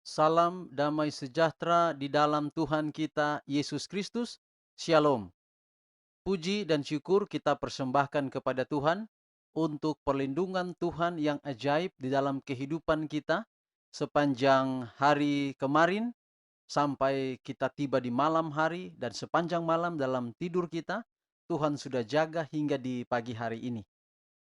Salam damai sejahtera di dalam Tuhan kita Yesus Kristus. Shalom. Puji dan syukur kita persembahkan kepada Tuhan untuk perlindungan Tuhan yang ajaib di dalam kehidupan kita sepanjang hari kemarin sampai kita tiba di malam hari, dan sepanjang malam dalam tidur kita, Tuhan sudah jaga hingga di pagi hari ini.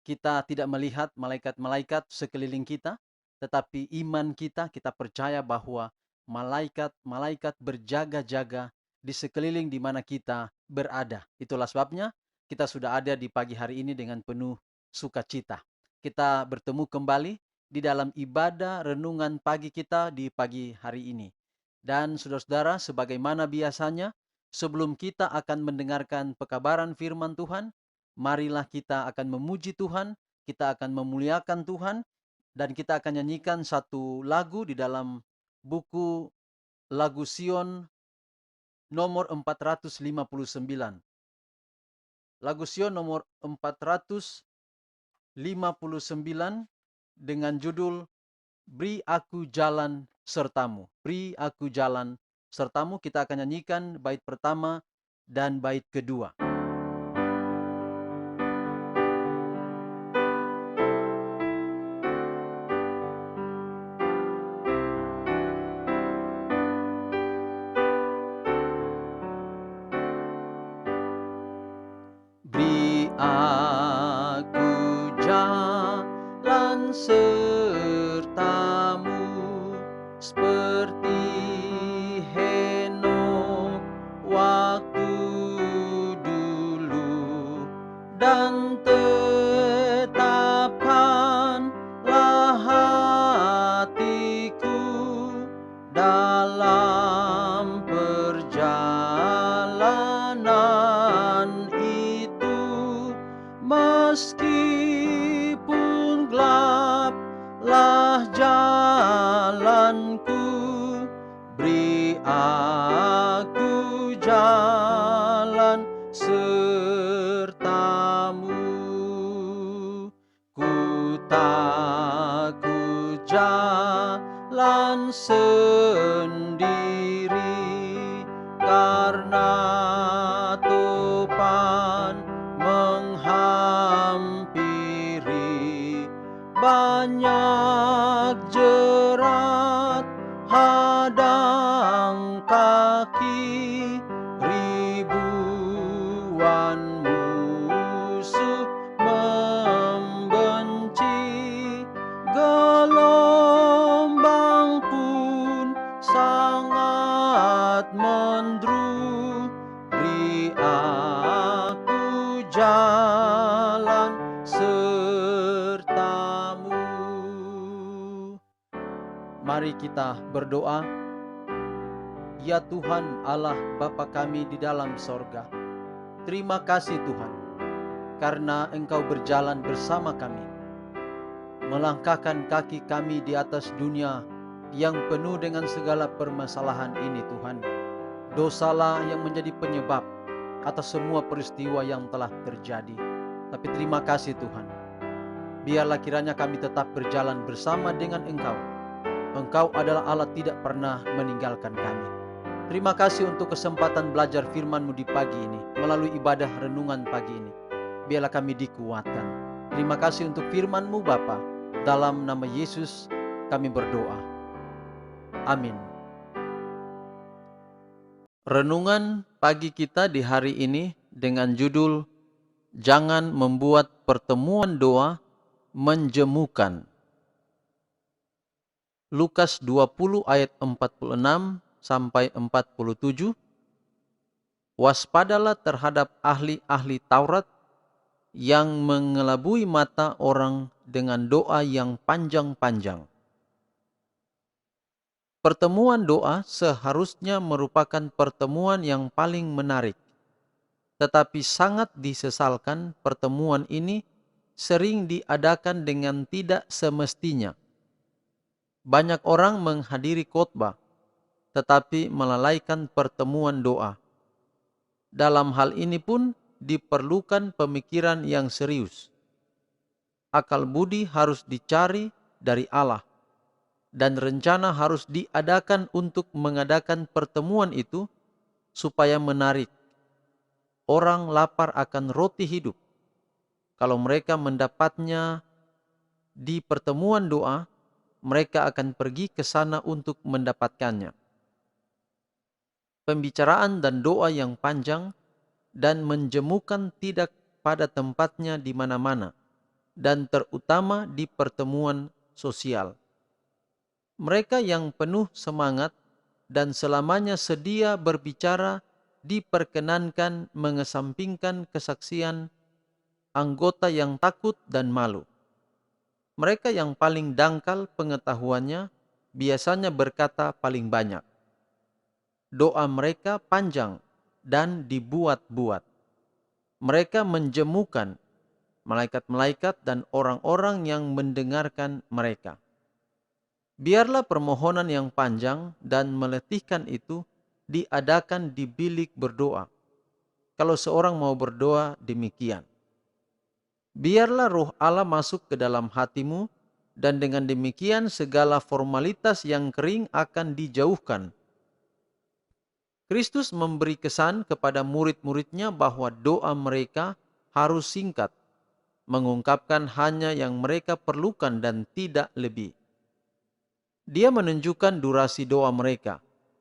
Kita tidak melihat malaikat-malaikat sekeliling kita, tetapi iman kita percaya bahwa malaikat-malaikat berjaga-jaga di sekeliling di mana kita berada. Itulah sebabnya kita sudah ada di pagi hari ini dengan penuh sukacita. Kita bertemu kembali di dalam ibadah renungan pagi kita di pagi hari ini. Dan saudara-saudara, sebagaimana biasanya, sebelum kita akan mendengarkan pekabaran firman Tuhan, marilah kita akan memuji Tuhan, kita akan memuliakan Tuhan, dan kita akan nyanyikan satu lagu di dalam buku Lagu Sion nomor 459. Lagu Sion nomor 459 dengan judul Beri Aku Jalan Sertamu. Beri Aku Jalan Sertamu. Kita akan nyanyikan bait pertama dan bait kedua. Beri aku jalan sertamu seperti Henokh waktu dulu, dan tetapkanlah hatiku dalam perjalanan itu, meskipun gelaplah jalanku. Beri aku jalan sertamu. Ku takut jalan sendiri, karena topan menghampiri, banyak jerat hadang kaki, ribuan musuh membenci, gelombang pun sangat mendru. Beri aku jalan sertamu. Mari kita berdoa. Ya Tuhan Allah Bapa kami di dalam sorga, terima kasih Tuhan, karena Engkau berjalan bersama kami, melangkahkan kaki kami di atas dunia yang penuh dengan segala permasalahan ini Tuhan. Dosalah yang menjadi penyebab atas semua peristiwa yang telah terjadi. Tapi terima kasih Tuhan, biarlah kiranya kami tetap berjalan bersama dengan Engkau. Engkau adalah Allah tidak pernah meninggalkan kami. Terima kasih untuk kesempatan belajar firman-Mu di pagi ini, melalui ibadah renungan pagi ini. Biarlah kami dikuatkan. Terima kasih untuk firman-Mu Bapa. Dalam nama Yesus kami berdoa. Amin. Renungan pagi kita di hari ini dengan judul Jangan Membuat Pertemuan Doa Menjemukan. Lukas 20 ayat 46 sampai 47. Waspadalah terhadap ahli-ahli Taurat yang mengelabui mata orang dengan doa yang panjang-panjang. Pertemuan doa seharusnya merupakan pertemuan yang paling menarik. Tetapi sangat disesalkan pertemuan ini sering diadakan dengan tidak semestinya. Banyak orang menghadiri khotbah, tetapi melalaikan pertemuan doa. Dalam hal ini pun diperlukan pemikiran yang serius. Akal budi harus dicari dari Allah, dan rencana harus diadakan untuk mengadakan pertemuan itu supaya menarik. Orang lapar akan roti hidup. Kalau mereka mendapatnya di pertemuan doa, mereka akan pergi ke sana untuk mendapatkannya. Pembicaraan dan doa yang panjang dan menjemukan tidak pada tempatnya di mana-mana, dan terutama di pertemuan sosial. Mereka yang penuh semangat dan selamanya sedia berbicara diperkenankan mengesampingkan kesaksian anggota yang takut dan malu. Mereka yang paling dangkal pengetahuannya biasanya berkata paling banyak. Doa mereka panjang dan dibuat-buat. Mereka menjemukan malaikat-malaikat dan orang-orang yang mendengarkan mereka. Biarlah permohonan yang panjang dan meletihkan itu diadakan di bilik berdoa. Kalau seorang mau berdoa demikian. Biarlah roh Allah masuk ke dalam hatimu, dan dengan demikian segala formalitas yang kering akan dijauhkan. Kristus memberi kesan kepada murid-muridnya bahwa doa mereka harus singkat, mengungkapkan hanya yang mereka perlukan dan tidak lebih. Dia menunjukkan durasi doa mereka,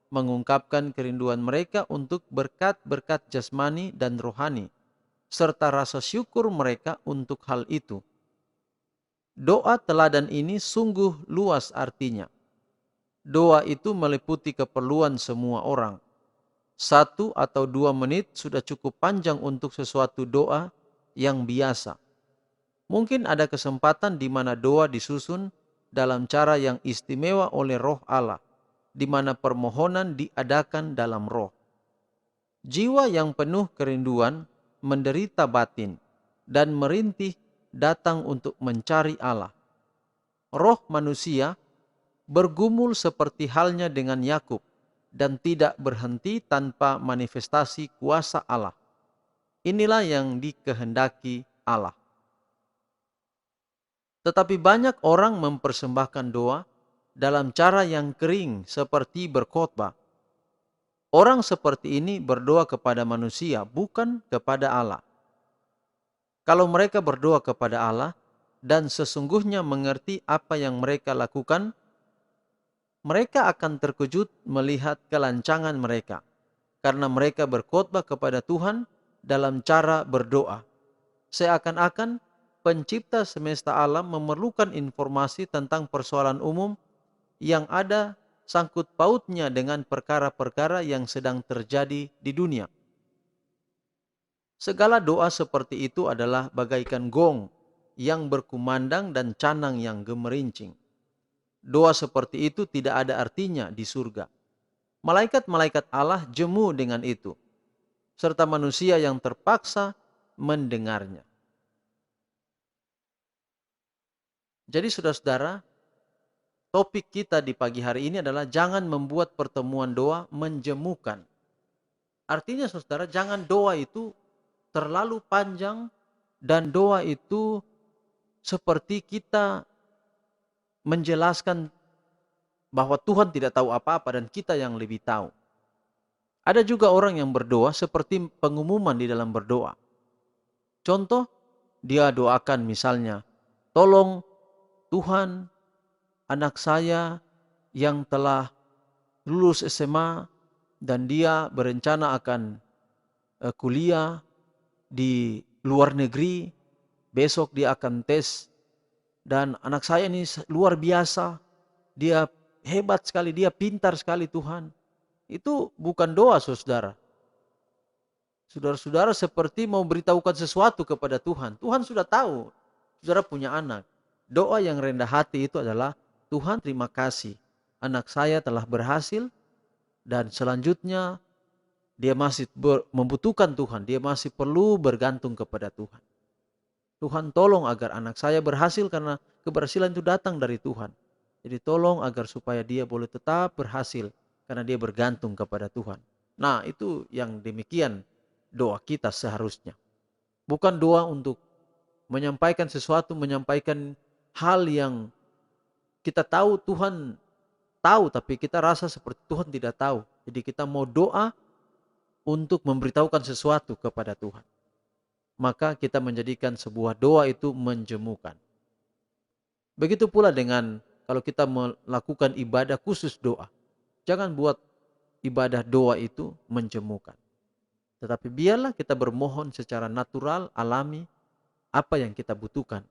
mengungkapkan kerinduan mereka untuk berkat-berkat jasmani dan rohani, serta rasa syukur mereka untuk hal itu. Doa teladan ini sungguh luas artinya. Doa itu meliputi keperluan semua orang. 1 atau 2 menit sudah cukup panjang untuk sesuatu doa yang biasa. Mungkin ada kesempatan di mana doa disusun dalam cara yang istimewa oleh Roh Allah, di mana permohonan diadakan dalam roh. Jiwa yang penuh kerinduan menderita batin dan merintih datang untuk mencari Allah. Roh manusia bergumul seperti halnya dengan Yakub dan tidak berhenti tanpa manifestasi kuasa Allah. Inilah yang dikehendaki Allah. Tetapi banyak orang mempersembahkan doa dalam cara yang kering seperti berkhotbah. Orang seperti ini berdoa kepada manusia, bukan kepada Allah. Kalau mereka berdoa kepada Allah dan sesungguhnya mengerti apa yang mereka lakukan, mereka akan terkejut melihat kelancangan mereka, karena mereka berkhotbah kepada Tuhan dalam cara berdoa. Seakan-akan pencipta semesta alam memerlukan informasi tentang persoalan umum yang ada sangkut pautnya dengan perkara-perkara yang sedang terjadi di dunia. Segala doa seperti itu adalah bagaikan gong yang berkumandang dan canang yang gemerincing. Doa seperti itu tidak ada artinya di surga. Malaikat-malaikat Allah jemu dengan itu, serta manusia yang terpaksa mendengarnya. Jadi saudara-saudara, topik kita di pagi hari ini adalah jangan membuat pertemuan doa menjemukan. Artinya saudara, jangan doa itu terlalu panjang dan doa itu seperti kita menjelaskan bahwa Tuhan tidak tahu apa-apa dan kita yang lebih tahu. Ada juga orang yang berdoa seperti pengumuman di dalam berdoa. Contoh, dia doakan misalnya, tolong Tuhan, anak saya yang telah lulus SMA dan dia berencana akan kuliah di luar negeri, besok dia akan tes, dan anak saya ini luar biasa, dia hebat sekali, dia pintar sekali Tuhan. Itu bukan doa saudara. Saudara-saudara seperti mau beritahukan sesuatu kepada Tuhan. Tuhan sudah tahu, saudara punya anak. Doa yang rendah hati itu adalah, Tuhan terima kasih, anak saya telah berhasil dan selanjutnya dia masih membutuhkan Tuhan. Dia masih perlu bergantung kepada Tuhan. Tuhan tolong agar anak saya berhasil karena keberhasilan itu datang dari Tuhan. Jadi tolong agar supaya dia boleh tetap berhasil karena dia bergantung kepada Tuhan. Nah itu yang demikian doa kita seharusnya. Bukan doa untuk menyampaikan sesuatu, menyampaikan hal yang kita tahu Tuhan tahu, tapi kita rasa seperti Tuhan tidak tahu. Jadi kita mau doa untuk memberitahukan sesuatu kepada Tuhan. Maka kita menjadikan sebuah doa itu menjemukan. Begitu pula dengan kalau kita melakukan ibadah khusus doa. Jangan buat ibadah doa itu menjemukan. Tetapi biarlah kita bermohon secara natural, alami, apa yang kita butuhkan.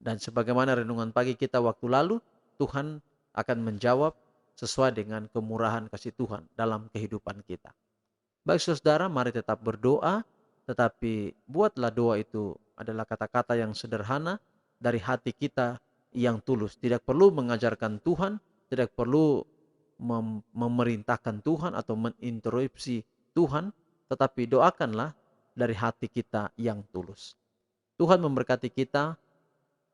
Dan sebagaimana renungan pagi kita waktu lalu, Tuhan akan menjawab sesuai dengan kemurahan kasih Tuhan dalam kehidupan kita. Baik saudara, mari tetap berdoa, tetapi buatlah doa itu adalah kata-kata yang sederhana dari hati kita yang tulus. Tidak perlu mengajarkan Tuhan, tidak perlu memerintahkan Tuhan atau menginterupsi Tuhan, tetapi doakanlah dari hati kita yang tulus. Tuhan memberkati kita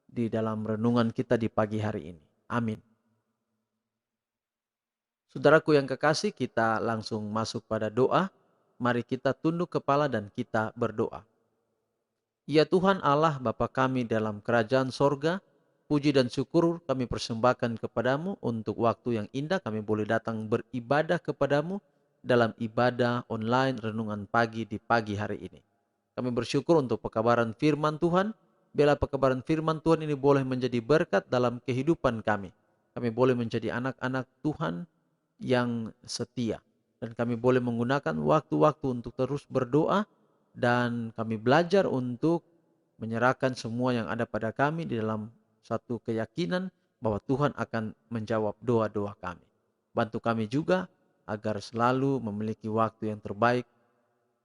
di dalam renungan kita di pagi hari ini. Amin. Saudaraku yang kekasih, kita langsung masuk pada doa. Mari kita tunduk kepala dan kita berdoa. Ya Tuhan Allah Bapa kami dalam kerajaan sorga, puji dan syukur kami persembahkan kepadamu untuk waktu yang indah kami boleh datang beribadah kepadamu dalam ibadah online renungan pagi di pagi hari ini. Kami bersyukur untuk pekabaran firman Tuhan. Bila pekabaran firman Tuhan ini boleh menjadi berkat dalam kehidupan kami. Kami boleh menjadi anak-anak Tuhan yang setia. Dan kami boleh menggunakan waktu-waktu untuk terus berdoa. Dan kami belajar untuk menyerahkan semua yang ada pada kami di dalam satu keyakinan bahwa Tuhan akan menjawab doa-doa kami. Bantu kami juga agar selalu memiliki waktu yang terbaik,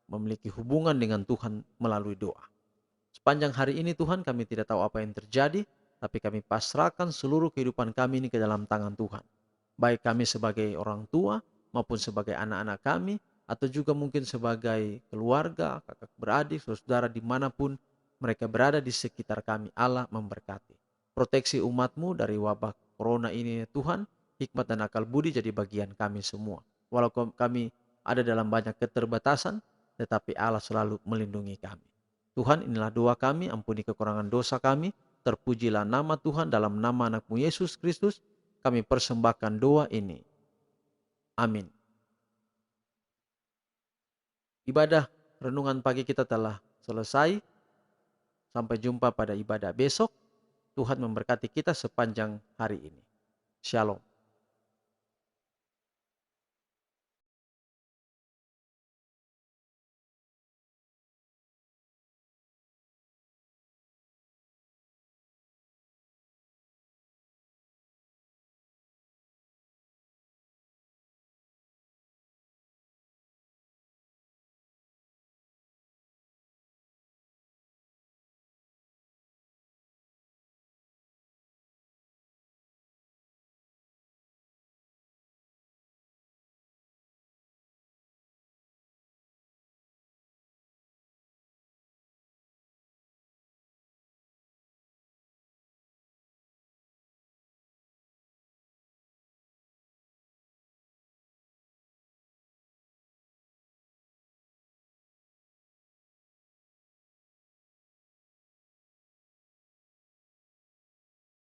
memiliki hubungan dengan Tuhan melalui doa. Sepanjang hari ini Tuhan kami tidak tahu apa yang terjadi, tapi kami pasrahkan seluruh kehidupan kami ini ke dalam tangan Tuhan. Baik kami sebagai orang tua maupun sebagai anak-anak kami, atau juga mungkin sebagai keluarga, kakak beradik, saudara dimanapun mereka berada di sekitar kami. Allah memberkati. Proteksi umatmu dari wabah corona ini Tuhan, hikmat dan akal budi jadi bagian kami semua. Walau kami ada dalam banyak keterbatasan, tetapi Allah selalu melindungi kami. Tuhan, inilah doa kami, ampuni kekurangan dosa kami, terpujilah nama Tuhan dalam nama anakmu Yesus Kristus, kami persembahkan doa ini. Amin. Ibadah renungan pagi kita telah selesai. Sampai jumpa pada ibadah besok. Tuhan memberkati kita sepanjang hari ini. Shalom.